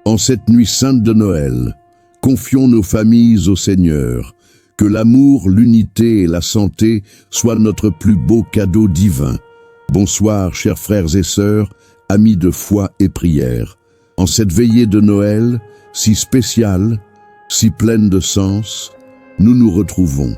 En cette nuit sainte de Noël, confions nos familles au Seigneur. Que l'amour, l'unité et la santé soient notre plus beau cadeau divin. Bonsoir, chers frères et sœurs, amis de foi et prière. En cette veillée de Noël, si spéciale, si pleine de sens, nous nous retrouvons,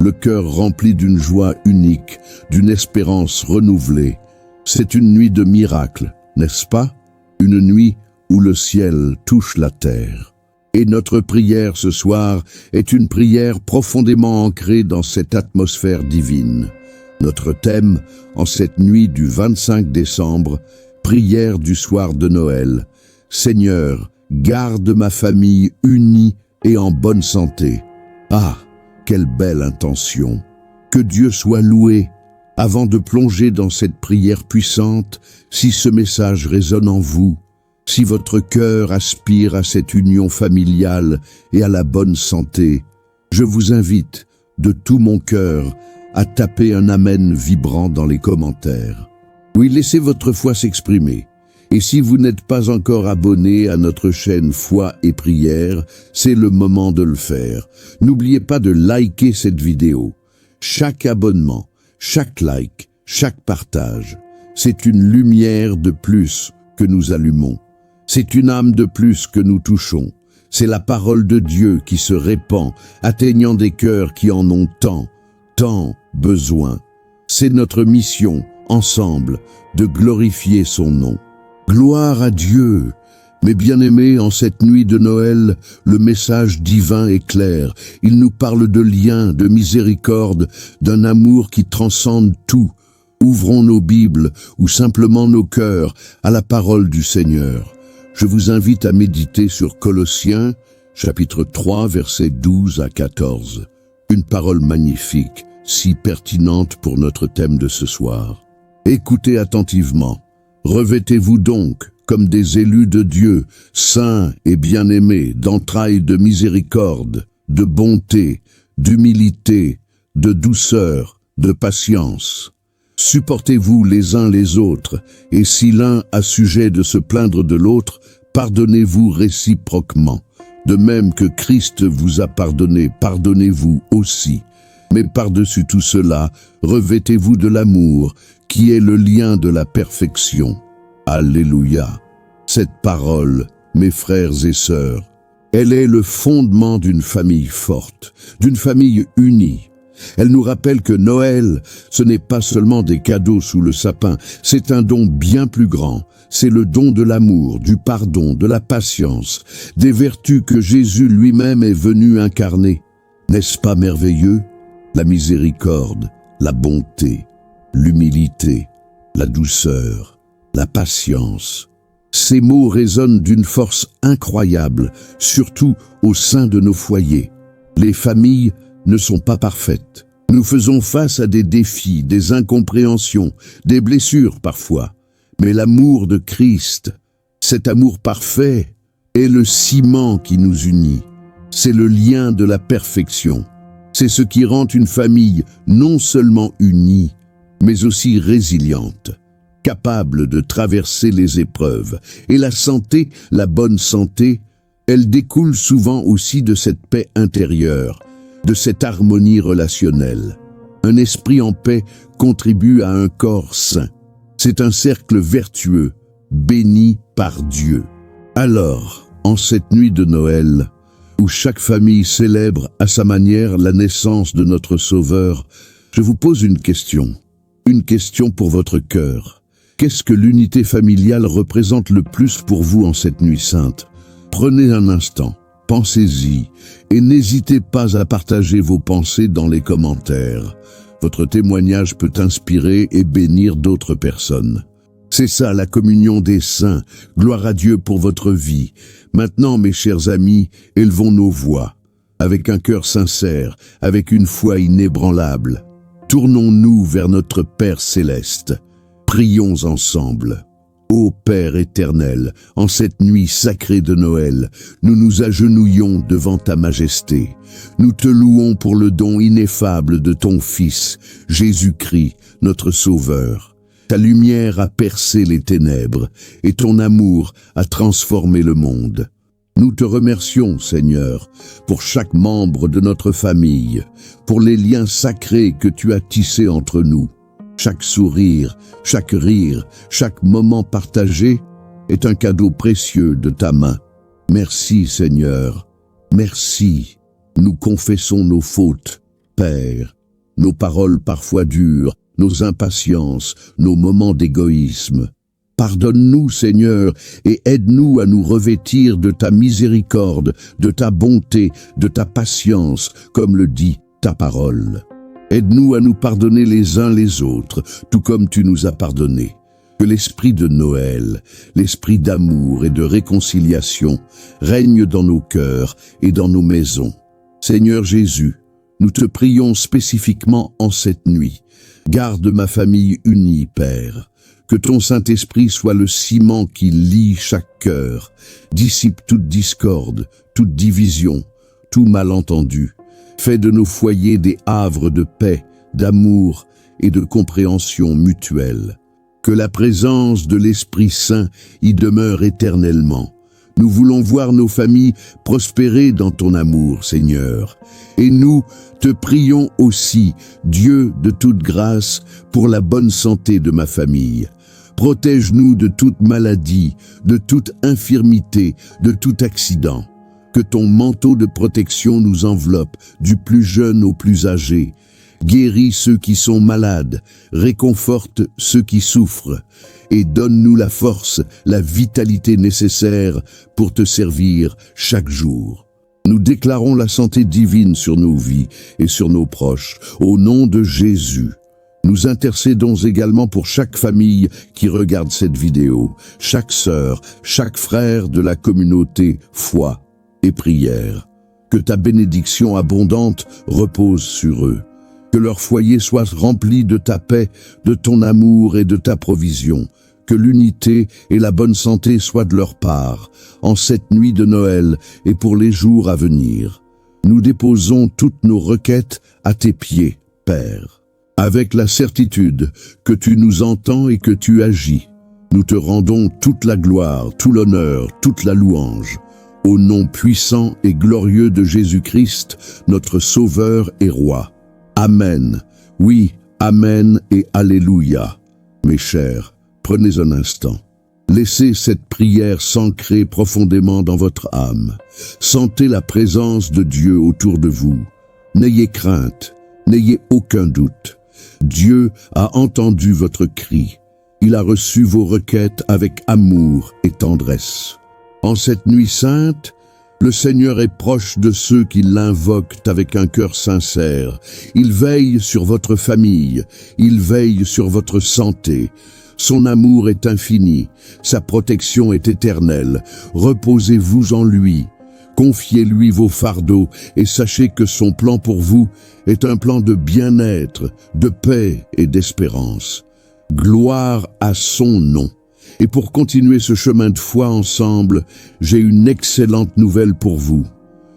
le cœur rempli d'une joie unique, d'une espérance renouvelée. C'est une nuit de miracle, n'est-ce pas? Une nuit où le ciel touche la terre. Et notre prière ce soir est une prière profondément ancrée dans cette atmosphère divine. Notre thème, en cette nuit du 25 décembre, prière du soir de Noël. Seigneur, garde ma famille unie et en bonne santé. Ah, quelle belle intention! Que Dieu soit loué! Avant de plonger dans cette prière puissante, si ce message résonne en vous, si votre cœur aspire à cette union familiale et à la bonne santé, je vous invite, de tout mon cœur, à taper un amen vibrant dans les commentaires. Oui, laissez votre foi s'exprimer. Et si vous n'êtes pas encore abonné à notre chaîne Foi et Prière, c'est le moment de le faire. N'oubliez pas de liker cette vidéo. Chaque abonnement, chaque like, chaque partage, c'est une lumière de plus que nous allumons. C'est une âme de plus que nous touchons. C'est la parole de Dieu qui se répand, atteignant des cœurs qui en ont tant besoin. C'est notre mission, ensemble, de glorifier son nom. Gloire à Dieu! Mes bien-aimés, en cette nuit de Noël, le message divin est clair. Il nous parle de lien, de miséricorde, d'un amour qui transcende tout. Ouvrons nos Bibles ou simplement nos cœurs à la parole du Seigneur. Je vous invite à méditer sur Colossiens, chapitre 3, versets 12 à 14. Une parole magnifique, si pertinente pour notre thème de ce soir. Écoutez attentivement. Revêtez-vous donc, comme des élus de Dieu, saints et bien-aimés, d'entrailles de miséricorde, de bonté, d'humilité, de douceur, de patience. Supportez-vous les uns les autres, et si l'un a sujet de se plaindre de l'autre, pardonnez-vous réciproquement. De même que Christ vous a pardonné, pardonnez-vous aussi. Mais par-dessus tout cela, revêtez-vous de l'amour, qui est le lien de la perfection. Alléluia! Cette parole, mes frères et sœurs, elle est le fondement d'une famille forte, d'une famille unie. Elle nous rappelle que Noël, ce n'est pas seulement des cadeaux sous le sapin, c'est un don bien plus grand. C'est le don de l'amour, du pardon, de la patience, des vertus que Jésus lui-même est venu incarner. N'est-ce pas merveilleux? La miséricorde, la bonté, l'humilité, la douceur, la patience. Ces mots résonnent d'une force incroyable, surtout au sein de nos foyers. Les familles ne sont pas parfaites. Nous faisons face à des défis, des incompréhensions, des blessures parfois. Mais l'amour de Christ, cet amour parfait, est le ciment qui nous unit. C'est le lien de la perfection. C'est ce qui rend une famille non seulement unie, mais aussi résiliente, capable de traverser les épreuves. Et la santé, la bonne santé, elle découle souvent aussi de cette paix intérieure, de cette harmonie relationnelle. Un esprit en paix contribue à un corps sain. C'est un cercle vertueux, béni par Dieu. Alors, en cette nuit de Noël, où chaque famille célèbre à sa manière la naissance de notre Sauveur, je vous pose une question pour votre cœur. Qu'est-ce que l'unité familiale représente le plus pour vous en cette nuit sainte? Prenez un instant, pensez-y, et n'hésitez pas à partager vos pensées dans les commentaires. Votre témoignage peut inspirer et bénir d'autres personnes. C'est ça la communion des saints. Gloire à Dieu pour votre vie. Maintenant, mes chers amis, élevons nos voix. Avec un cœur sincère, avec une foi inébranlable, tournons-nous vers notre Père céleste. Prions ensemble. Ô Père éternel, en cette nuit sacrée de Noël, nous nous agenouillons devant ta majesté. Nous te louons pour le don ineffable de ton Fils, Jésus-Christ, notre Sauveur. Ta lumière a percé les ténèbres, et ton amour a transformé le monde. Nous te remercions, Seigneur, pour chaque membre de notre famille, pour les liens sacrés que tu as tissés entre nous. Chaque sourire, chaque rire, chaque moment partagé est un cadeau précieux de ta main. Merci, Seigneur. Merci. Nous confessons nos fautes, Père, nos paroles parfois dures, nos impatiences, nos moments d'égoïsme. Pardonne-nous, Seigneur, et aide-nous à nous revêtir de ta miséricorde, de ta bonté, de ta patience, comme le dit ta parole. Aide-nous à nous pardonner les uns les autres, tout comme tu nous as pardonnés. Que l'esprit de Noël, l'esprit d'amour et de réconciliation règne dans nos cœurs et dans nos maisons. Seigneur Jésus, nous te prions spécifiquement en cette nuit. Garde ma famille unie, Père. Que ton Saint-Esprit soit le ciment qui lie chaque cœur, dissipe toute discorde, toute division, tout malentendu. Fais de nos foyers des havres de paix, d'amour et de compréhension mutuelle. Que la présence de l'Esprit Saint y demeure éternellement. Nous voulons voir nos familles prospérer dans ton amour, Seigneur. Et nous te prions aussi, Dieu de toute grâce, pour la bonne santé de ma famille. Protège-nous de toute maladie, de toute infirmité, de tout accident. Que ton manteau de protection nous enveloppe, du plus jeune au plus âgé. Guéris ceux qui sont malades, réconforte ceux qui souffrent, et donne-nous la force, la vitalité nécessaire pour te servir chaque jour. Nous déclarons la santé divine sur nos vies et sur nos proches, au nom de Jésus. Nous intercédons également pour chaque famille qui regarde cette vidéo, chaque sœur, chaque frère de la communauté foi et prière. Que ta bénédiction abondante repose sur eux. Que leur foyer soit rempli de ta paix, de ton amour et de ta provision. Que l'unité et la bonne santé soient de leur part, en cette nuit de Noël et pour les jours à venir. Nous déposons toutes nos requêtes à tes pieds, Père. Avec la certitude que tu nous entends et que tu agis, nous te rendons toute la gloire, tout l'honneur, toute la louange. Au nom puissant et glorieux de Jésus-Christ, notre Sauveur et Roi. Amen. Oui, Amen et Alléluia. Mes chers, prenez un instant. Laissez cette prière s'ancrer profondément dans votre âme. Sentez la présence de Dieu autour de vous. N'ayez crainte, n'ayez aucun doute. Dieu a entendu votre cri. Il a reçu vos requêtes avec amour et tendresse. En cette nuit sainte, le Seigneur est proche de ceux qui l'invoquent avec un cœur sincère. Il veille sur votre famille, il veille sur votre santé. Son amour est infini, sa protection est éternelle. Reposez-vous en lui, confiez-lui vos fardeaux et sachez que son plan pour vous est un plan de bien-être, de paix et d'espérance. Gloire à son nom. Et pour continuer ce chemin de foi ensemble, j'ai une excellente nouvelle pour vous.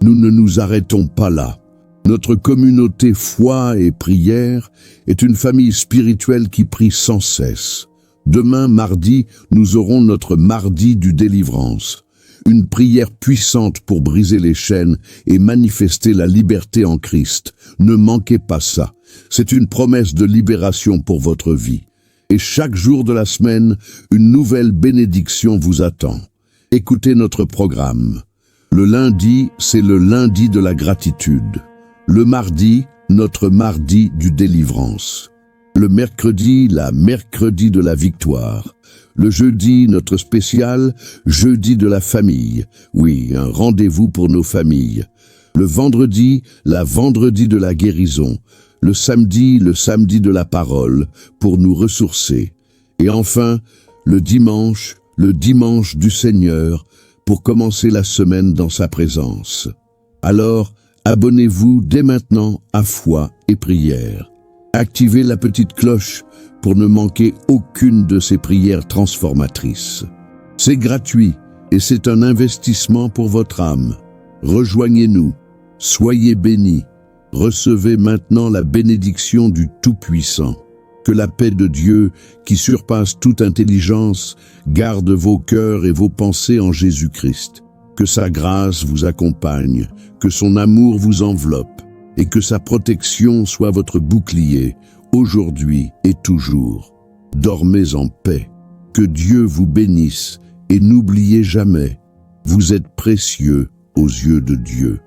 Nous ne nous arrêtons pas là. Notre communauté foi et prière est une famille spirituelle qui prie sans cesse. Demain, mardi, nous aurons notre mardi du délivrance. Une prière puissante pour briser les chaînes et manifester la liberté en Christ. Ne manquez pas ça. C'est une promesse de libération pour votre vie. Et chaque jour de la semaine, une nouvelle bénédiction vous attend. Écoutez notre programme. Le lundi, c'est le lundi de la gratitude. Le mardi, notre mardi du délivrance. Le mercredi, la mercredi de la victoire. Le jeudi, notre spécial, jeudi de la famille. Oui, un rendez-vous pour nos familles. Le vendredi, la vendredi de la guérison. Le samedi de la parole, pour nous ressourcer. Et enfin, le dimanche du Seigneur, pour commencer la semaine dans sa présence. Alors, abonnez-vous dès maintenant à Foi et Prière. Activez la petite cloche pour ne manquer aucune de ces prières transformatrices. C'est gratuit et c'est un investissement pour votre âme. Rejoignez-nous, soyez bénis. Recevez maintenant la bénédiction du Tout-Puissant. Que la paix de Dieu, qui surpasse toute intelligence, garde vos cœurs et vos pensées en Jésus-Christ. Que sa grâce vous accompagne, que son amour vous enveloppe, et que sa protection soit votre bouclier, aujourd'hui et toujours. Dormez en paix. Que Dieu vous bénisse, et n'oubliez jamais, vous êtes précieux aux yeux de Dieu.